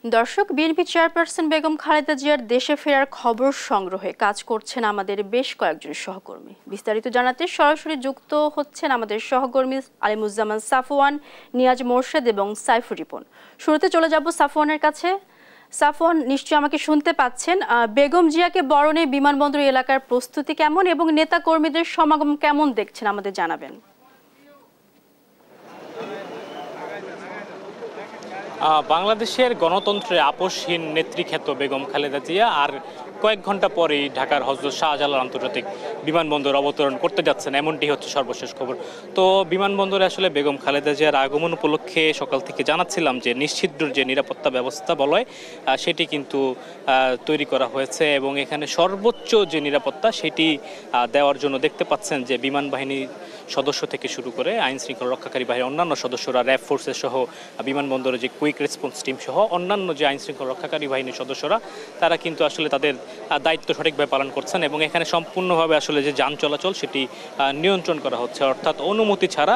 দর্শক, BNP chairperson Begum Khaleda জিয়ার দেশে ফেরার খবর সংগ্রহে কাজ করছেন আমাদের বেশ কয়েকজন সহকর্মী। বিস্তারিত জানাতে সরাসরি যুক্ত হচ্ছেন আমাদের সহকর্মী আলিমুজ্জামান সাফওয়ান, নিয়াজ মোর্শেদ এবং সাইফুর রিপন। শুরুতে চলে যাব সাফওয়ানের কাছে। সাফওয়ান, নিশ্চয়ই আমাকে শুনতে পাচ্ছেন। বেগম জিয়াকে বরণে বিমানবন্দর এলাকার প্রস্তুতি কেমন এবং নেতা কর্মীদের সমাগম কেমন দেখছেন আমাদের জানাবেন। বাংলাদেশের গণতন্ত্রে আপোষহীন নেত্রীখ্যাত বেগম খালেদা জিয়া আর কয়েক ঘন্টা পরেই ঢাকার হযরত শাহজালাল আন্তর্জাতিক বিমানবন্দর অবতরণ করতে যাচ্ছেন, এমনটি হচ্ছে সর্বশেষ খবর। তো বিমানবন্দরে আসলে বেগম খালেদা জিয়ার আগমন উপলক্ষে সকাল থেকে জানাচ্ছিলাম যে নিশ্চিদ্র যে নিরাপত্তা ব্যবস্থা বলয় সেটি কিন্তু তৈরি করা হয়েছে এবং এখানে সর্বোচ্চ যে নিরাপত্তা সেটি দেওয়ার জন্য দেখতে পাচ্ছেন যে বিমান বাহিনীর সদস্য থেকে শুরু করে আইন শৃঙ্খলা রক্ষাকারী বাহিনীর অন্যান্য সদস্যরা, র্যাব ফোর্সের সহ বিমানবন্দরে যে কুইক রেসপন্স টিম সহ অন্যান্য যে আইন শৃঙ্খলা রক্ষাকারী বাহিনীর সদস্যরা, তারা কিন্তু আসলে তাদের দায়িত্ব সঠিকভাবে পালন করছেন এবং এখানে সম্পূর্ণভাবে আসলে যে যান চলাচল সেটি নিয়ন্ত্রণ করা হচ্ছে, অর্থাৎ অনুমতি ছাড়া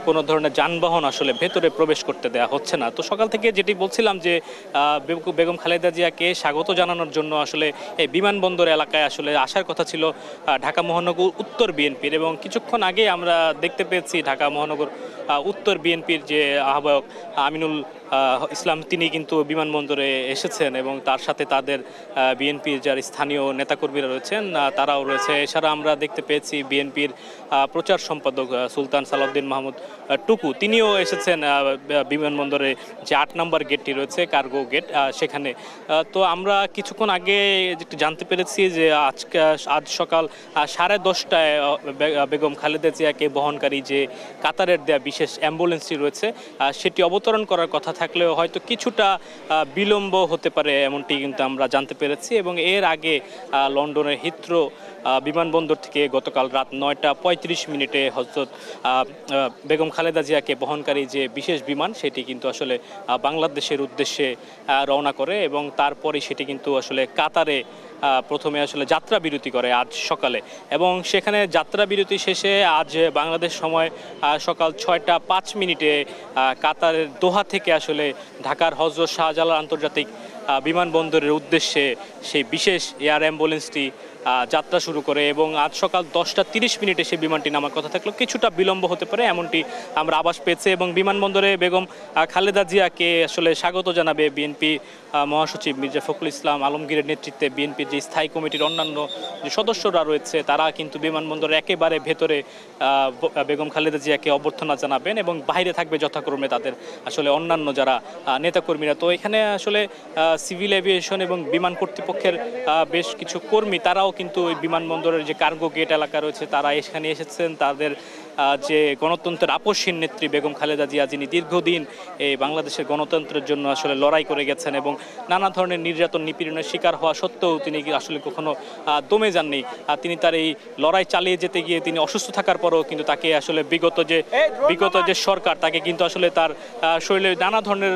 কোনো ধরনের যানবাহন আসলে ভেতরে প্রবেশ করতে দেওয়া হচ্ছে না। তো সকাল থেকে যেটি বলছিলাম যে বেগম খালেদা জিয়াকে স্বাগত জানানোর জন্য আসলে এই বিমানবন্দর এলাকায় আসলে আসার কথা ছিল ঢাকা মহানগর উত্তর বিএনপির, এবং কিছুক্ষণ আগে আমরা দেখতে পেয়েছি ঢাকা মহানগর উত্তর বিএনপির যে আহ্বায়ক আমিনুল ইসলাম তিনি কিন্তু বিমানবন্দরে এসেছেন এবং তার সাথে তাদের বিএনপির যারা স্থানীয় নেতাকর্মীরা রয়েছেন তারাও রয়েছে। এছাড়া আমরা দেখতে পেয়েছি বিএনপির প্রচার সম্পাদক সুলতান সালাউদ্দিন মাহমুদ টুকু, তিনিও এসেছেন বিমানবন্দরে যে ৮ নম্বর গেটটি রয়েছে, কার্গো গেট, সেখানে। তো আমরা কিছুক্ষণ আগে যেটি জানতে পেরেছি যে আজ সকাল 10:30টায় বেগম খালেদা জিয়াকে বহনকারী যে কাতারের দেয়া বিশেষ অ্যাম্বুলেন্সটি রয়েছে সেটি অবতরণ করার কথা থাকলেও হয়তো কিছুটা বিলম্ব হতে পারে, এমনটি কিন্তু আমরা জানতে পেরেছি। এবং এর আগে লন্ডনের হিথ্রো বিমানবন্দর থেকে গতকাল রাত 9:35 হযরত বেগম খালেদা জিয়াকে বহনকারী যে বিশেষ বিমান সেটি কিন্তু আসলে বাংলাদেশের উদ্দেশ্যে রওনা করে এবং তারপরে সেটি কিন্তু আসলে কাতারে প্রথমে আসলে যাত্রা বিরতি করে আজ সকালে, এবং সেখানে যাত্রা বিরতি শেষে আজ বাংলাদেশ সময় সকাল 6:05 কাতারের দোহা থেকে আসলে ঢাকার হযরত শাহজালাল আন্তর্জাতিক বিমানবন্দরের উদ্দেশ্যে সেই বিশেষ এয়ার অ্যাম্বুলেন্সটি যাত্রা শুরু করে এবং আজ সকাল 10:30 সেই বিমানটি নামার কথা থাকলেও কিছুটা বিলম্ব হতে পারে, এমনটি আমরা আভাস পেয়েছি। এবং বিমানবন্দরে বেগম খালেদা জিয়াকে আসলে স্বাগত জানাবে বিএনপি মহাসচিব মির্জা ফখরুল ইসলাম আলমগীরের নেতৃত্বে বিএনপির যে স্থায়ী কমিটির অন্যান্য যে সদস্যরা রয়েছে তারা কিন্তু বিমানবন্দরের একেবারে ভেতরে বেগম খালেদা জিয়াকে অভ্যর্থনা জানাবেন এবং বাইরে থাকবে যথাক্রমে তাদের আসলে অন্যান্য যারা নেতাকর্মীরা। তো এখানে আসলে সিভিল এভিয়েশন এবং বিমান কর্তৃপক্ষের বেশ কিছু কর্মী তারাও কিন্তু ওই বিমানবন্দরের যে কার্গো গেট এলাকা রয়েছে তারা এখানে এসেছেন। তাদের যে গণতন্ত্রের আপোষহীন নেত্রী বেগম খালেদা জিয়া, যিনি দীর্ঘদিন এই বাংলাদেশের গণতন্ত্রের জন্য আসলে লড়াই করে গেছেন এবং নানা ধরনের নির্যাতন নিপীড়নের শিকার হওয়া সত্ত্বেও তিনি আসলে কখনো দমে যাননি। তিনি তার এই লড়াই চালিয়ে যেতে গিয়ে তিনি অসুস্থ থাকার পরেও কিন্তু তাকে আসলে বিগত যে সরকার তাকে কিন্তু আসলে তার শরীরে নানা ধরনের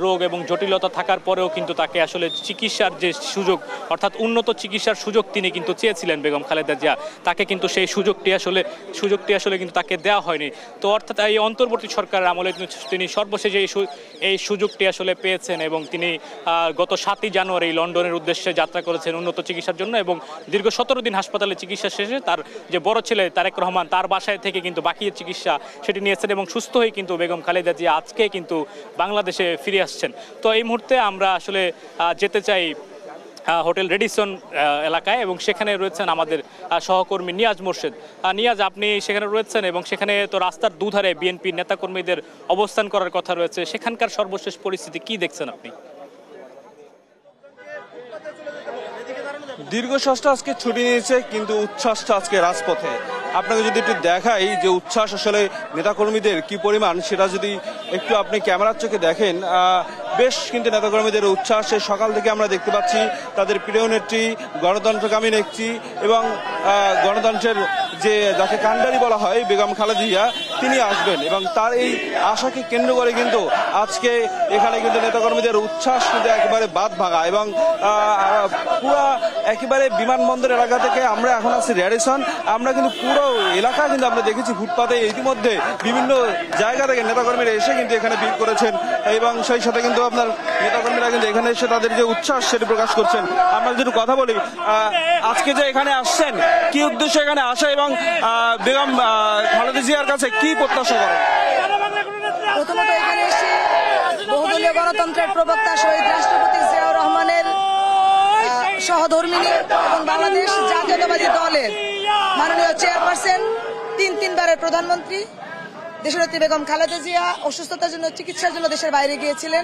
রোগ এবং জটিলতা থাকার পরেও কিন্তু তাকে আসলে চিকিৎসার যে সুযোগ, অর্থাৎ উন্নত চিকিৎসার সুযোগ তিনি কিন্তু চেয়েছিলেন বেগম খালেদা জিয়া, তাকে কিন্তু সেই সুযোগটি আসলে কিন্তু তাকে দেওয়া হয়নি। তো অর্থাৎ এই অন্তর্বর্তী সরকারের আমলে তিনি সর্বশেষে এই সুযোগটি আসলে পেয়েছেন এবং তিনি গত 7ই জানুয়ারি লন্ডনের উদ্দেশ্যে যাত্রা করেছেন উন্নত চিকিৎসার জন্য এবং দীর্ঘ 17 দিন হাসপাতালে চিকিৎসা শেষে তার যে বড় ছেলে তারেক রহমান তার বাসায় থেকে কিন্তু বাকি চিকিৎসা সেটি নিয়েছেন এবং সুস্থ হয়ে কিন্তু বেগম খালেদা জিয়া আজকে কিন্তু বাংলাদেশে ফিরে আসছেন। তো এই মুহূর্তে আমরা আসলে যেতে চাই হোটেল রেডিসন এলাকায় এবং সেখানে রয়েছেন আমাদের সহকর্মী নিয়াজ মোর্শেদ। নিয়াজ, আপনি সেখানে রয়েছেন এবং সেখানে তো রাস্তার দুধারে বিএনপি নেতাকর্মীদের অবস্থান করার কথা রয়েছে, সেখানকার সর্বশেষ পরিস্থিতি কি দেখছেন আপনি? দীর্ঘশ্বাসটা আজকে ছুটি নিয়েছে কিন্তু উচ্ছ্বাসটা আজকে রাজপথে। আপনাকে যদি একটু দেখাই যে উচ্ছ্বাস আসলে নেতাকর্মীদের কি পরিমাণ, সেটা যদি একটু আপনি ক্যামেরার চোখে দেখেন, বেশ কিন্তু নেতাকর্মীদের উচ্ছ্বাস সকাল থেকে আমরা দেখতে পাচ্ছি। তাদের প্রিয় নেত্রী, গণতন্ত্রকামী নেত্রী এবং গণতন্ত্রের যে যাকে কান্ডারি বলা হয় বেগম খালেদা জিয়া, তিনি আসবেন এবং তার এই আশাকে কেন্দ্র করে কিন্তু আজকে এখানে কিন্তু নেতাকর্মীদের উচ্ছ্বাস কিন্তু একেবারে বাদ ভাঙা এবং পুরো একেবারে বিমানবন্দর এলাকা থেকে আমরা এখন আছি রেডিসন, আমরা কিন্তু পুরো এলাকা কিন্তু আমরা দেখেছি ফুটপাতে ইতিমধ্যে বিভিন্ন জায়গা থেকে নেতাকর্মীরা এসে কিন্তু এখানে ভিড় করেছেন এবং সেই সাথে কিন্তু আপনার নেতাকর্মীরা কিন্তু এখানে এসে তাদের যে উচ্ছ্বাস সেটি প্রকাশ করছেন। আমরা যদি কথা বলি, আজকে যে এখানে আসছেন কি উদ্দেশ্যে এখানে আসা এবং বেগম খালেদা জিয়ার কাছে কি প্রত্যাশা করেন? প্রথমত এখানে এসে বহুদলীয় গণতন্ত্রের প্রবক্তা শহীদ রাষ্ট্রপতি জিয়াউর রহমানের সহধর্মিণী এবং বাংলাদেশ জাতীয়তাবাদী দলের মাননীয় চেয়ারপারসন, তিনবারের প্রধানমন্ত্রী দেশনেত্রী বেগম খালেদা জিয়া অসুস্থতার জন্য চিকিৎসার জন্য দেশের বাইরে গিয়েছিলেন।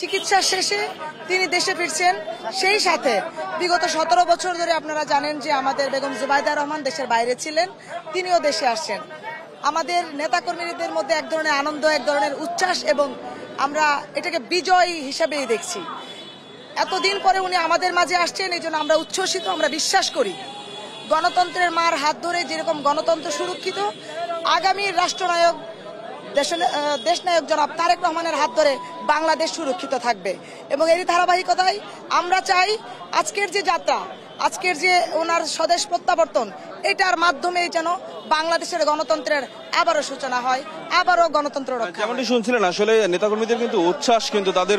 চিকিৎসা শেষে তিনি দেশে ফিরছেন। সেই সাথে বিগত 17 বছর ধরে আপনারা জানেন যে আমাদের বেগম জুবাইদা রহমান দেশের বাইরে ছিলেন, তিনিও দেশে আসছেন। আমাদের নেতাকর্মীদের মধ্যে এক ধরনের আনন্দ, এক ধরনের উচ্ছ্বাস এবং আমরা এটাকে বিজয় হিসাবেই দেখছি। এতদিন পরে উনি আমাদের মাঝে আসছেন, এই জন্য আমরা উচ্ছ্বসিত। আমরা বিশ্বাস করি গণতন্ত্রের মার হাত ধরে যেরকম গণতন্ত্র সুরক্ষিত, আগামী রাষ্ট্রনায়ক দেশনায়ক জনাব তারেক রহমানের হাত ধরে বাংলাদেশ সুরক্ষিত থাকবে। এবং এরই ধারাবাহিকতায় আমরা চাই আজকের যে যাত্রা, আজকের যে ওনার স্বদেশ প্রত্যাবর্তন, এটার মাধ্যমে যেন বাংলাদেশের গণতন্ত্রের আবারও সূচনা হয়, আবারও গণতন্ত্র রক্ষা। যেমনটি শুনছিলেন, আসলে নেতাকর্মীদের কিন্তু উচ্ছ্বাস কিন্তু তাদের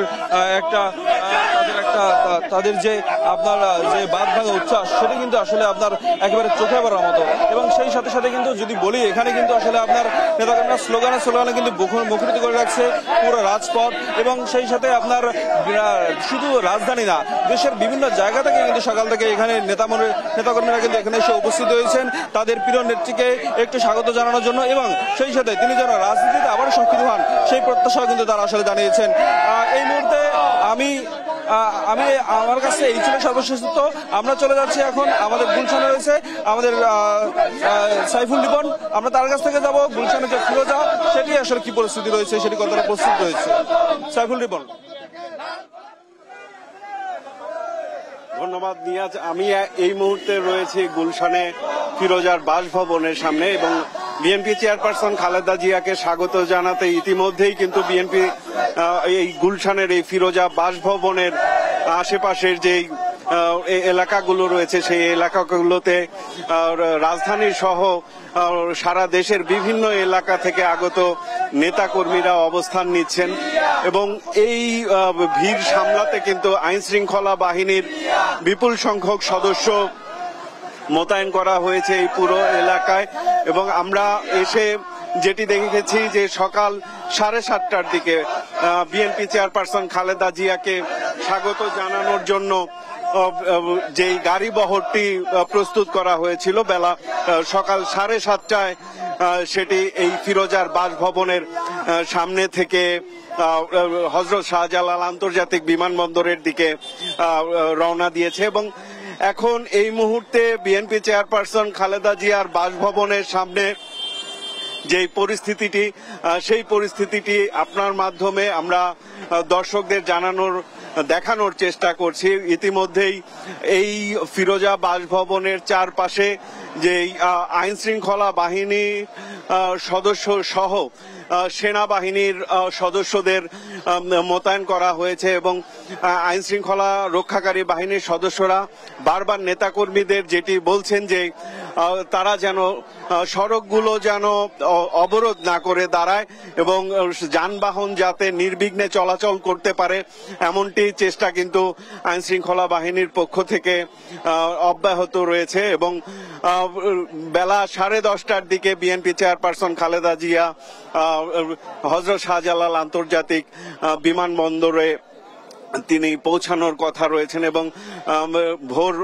তাদের যে আপনার যে বাদ ভাঙা উচ্ছ্বাস সেটা কিন্তু আসলে আপনার একেবারে চোখে পড়ার মতো। এবং সেই সাথে সাথে কিন্তু যদি বলি, এখানে কিন্তু আসলে আপনার নেতাকর্মীরা স্লোগানে কিন্তু মুখরিত করে রাখছে পুরো রাজপথ। এবং সেই সাথে আপনার শুধু রাজধানী না, দেশের বিভিন্ন জায়গা থেকে কিন্তু সকাল থেকে এখানে নেতাকর্মীরা কিন্তু এখানে এসে উপস্থিত হয়েছেন তাদের প্রিয় নেত্রীকে একটু স্বাগত জানানোর জন্য, এবং সেই সাথে তিনি যেন রাজনীতিতে আবার সংস্কৃত হন সেই প্রত্যাশা কিন্তু তারা আসলে জানিয়েছেন। এই মুহূর্তে আমি আমার কাছে এই ছিল সর্বশেষ। আমরা চলে যাচ্ছি এখন আমাদের গুলশানে রয়েছে আমাদের সাইফুল রিপন, আমরা তার কাছ থেকে যাব গুলশানে যে ফিরোজা সেটি আসলে কি পরিস্থিতি রয়েছে, সেটি কতটা প্রস্তুত রয়েছে। সাইফুল রিপন। ধন্যবাদ নিয়াজ। আমি এই মুহূর্তে রয়েছি গুলশানে ফিরোজার বাসভবনের সামনে এবং বিএনপি চেয়ারপারসন খালেদা জিয়াকে স্বাগত জানাতে ইতিমধ্যেই কিন্তু বিএনপি এই গুলশানের এই ফিরোজা বাসভবনের আশেপাশের যেই এলাকাগুলো রয়েছে সেই এলাকাগুলোতে রাজধানী সহ সারা দেশের বিভিন্ন এলাকা থেকে আগত নেতাকর্মীরা অবস্থান নিচ্ছেন এবং এই ভিড় সামলাতে কিন্তু আইন শৃঙ্খলা বাহিনীর বিপুল সংখ্যক সদস্য মোতায়েন করা হয়েছে এই পুরো এলাকায়। এবং আমরা এসে যেটি দেখেছি যে সকাল 7:30টার দিকে বিএনপি চেয়ারপারসন খালেদা জিয়াকে স্বাগত জানানোর জন্য যেই গাড়ি বহরটি প্রস্তুত করা হয়েছিল বেলা সকাল 7:30টায় সেটি এই ফিরোজার বাসভবনের সামনে থেকে হযরত শাহজালাল আন্তর্জাতিক বিমানবন্দরের দিকে রওনা দিয়েছে। এবং এখন এই মুহূর্তে বিএনপি চেয়ারপারসন খালেদা জিয়ার বাসভবনের সামনে যে পরিস্থিতিটি, সেই পরিস্থিতিটি আপনার মাধ্যমে আমরা দর্শকদের দেখানোর চেষ্টা করছি। ইতিমধ্যেই এই ফিরোজা বাসভবনের চারপাশে যে আইন শৃঙ্খলা বাহিনী সদস্য সহ সেনাবাহিনীর সদস্যদের মোতায়েন করা হয়েছে এবং আইন শৃঙ্খলা রক্ষাকারী বাহিনীর সদস্যরা বারবার নেতাকর্মীদের যেটি বলছেন যে তারা যেন সড়কগুলো যেন অবরোধ না করে দাঁড়ায় এবং যানবাহন যাতে নির্বিঘ্নে চলাচল করতে পারে এমনটি চেষ্টা কিন্তু আইন শৃঙ্খলা বাহিনীর পক্ষ থেকে অব্যাহত রয়েছে। এবং বেলা 10:30টার দিকে বিএনপি চেয়ারপারসন খালেদা জিয়া হযরত শাহজালাল আন্তর্জাতিক বিমানবন্দরে তিনি পৌঁছানোর কথা রয়েছেন এবং ভোর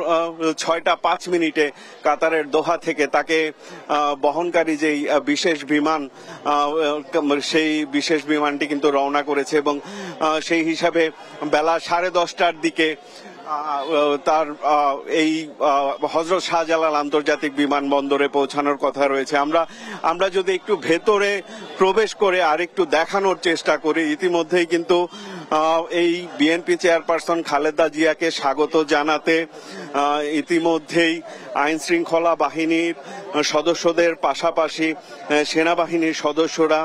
6:05 কাতারের দোহা থেকে তাকে বহনকারী যেই বিশেষ বিমান সেই বিশেষ বিমানটি কিন্তু রওনা করেছে এবং সেই হিসাবে বেলা 10:30টার দিকে তার এই হযরত শাহজালাল আন্তর্জাতিক বিমানবন্দরে পৌঁছানোর কথা রয়েছে। আমরা যদি একটু ভেতরে প্রবেশ করে আরেকটু দেখানোর চেষ্টা করি, ইতিমধ্যেই কিন্তু এই বিএনপি চেয়ারপারসন খালেদা জিয়াকে স্বাগত জানাতে ইতিমধ্যেই আইন শৃঙ্খলা বাহিনীর সদস্যদের পাশাপাশি সেনাবাহিনীর সদস্যরা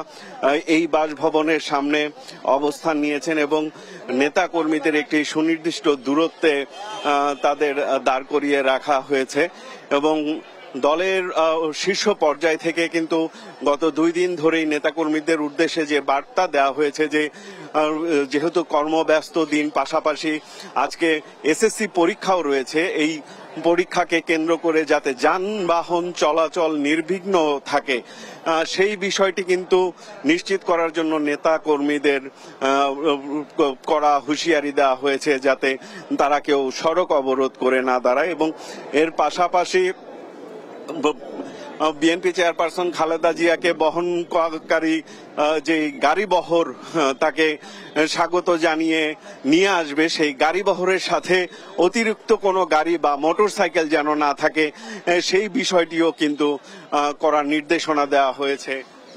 এই বাসভবনের সামনে অবস্থান নিয়েছেন এবং নেতা কর্মীদের একটি সুনির্দিষ্ট দূরত্বে তাদের দাঁড় করিয়ে রাখা হয়েছে। এবং দলের শীর্ষ পর্যায় থেকে কিন্তু গত 2 দিন ধরেই নেতাকর্মীদের উদ্দেশ্যে যে বার্তা দেওয়া হয়েছে যে যেহেতু কর্মব্যস্ত দিন, পাশাপাশি আজকে এসএসসি পরীক্ষাও রয়েছে, এই পরীক্ষাকে কেন্দ্র করে যাতে যানবাহন চলাচল নির্বিঘ্ন থাকে সেই বিষয়টি কিন্তু নিশ্চিত করার জন্য নেতা কর্মীদের করা হুঁশিয়ারি দেওয়া হয়েছে যাতে তারা কেউ সড়ক অবরোধ করে না দাঁড়ায়। এবং এর পাশাপাশি বিএনপি চেয়ারপারসন খালেদা জিয়াকে বহনকারী যে গাড়িবহর তাকে স্বাগত জানিয়ে নিয়ে আসবে, সেই গাড়িবহরের সাথে অতিরিক্ত কোনো গাড়ি বা মোটরসাইকেল যেন না থাকে সেই বিষয়টিও কিন্তু করার নির্দেশনা দেওয়া হয়েছে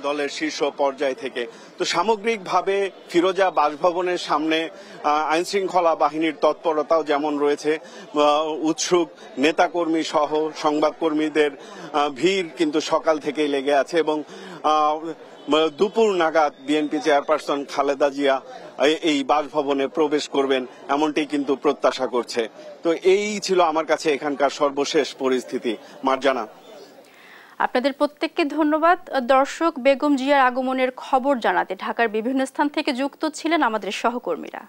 দলের শীর্ষ পর্যায় থেকে। তো সামগ্রিকভাবে ফিরোজা বাসভবনের সামনে আইন শৃঙ্খলা বাহিনীর তৎপরতাও যেমন রয়েছে, উৎসুক নেতাকর্মী সহ সংবাদকর্মীদের ভিড় কিন্তু সকাল থেকেই লেগে আছে এবং দুপুর নাগাদ বিএনপি চেয়ারপারসন খালেদা জিয়া এই বাসভবনে প্রবেশ করবেন এমনটি কিন্তু প্রত্যাশা করছে। তো এই ছিল আমার কাছে এখানকার সর্বশেষ পরিস্থিতি। মার্জানা, আপনাদের প্রত্যেককে ধন্যবাদ। দর্শক, বেগম জিয়ার আগমনের খবর জানাতে ঢাকার বিভিন্ন স্থান থেকে যুক্ত ছিলেন আমাদের সহকর্মীরা।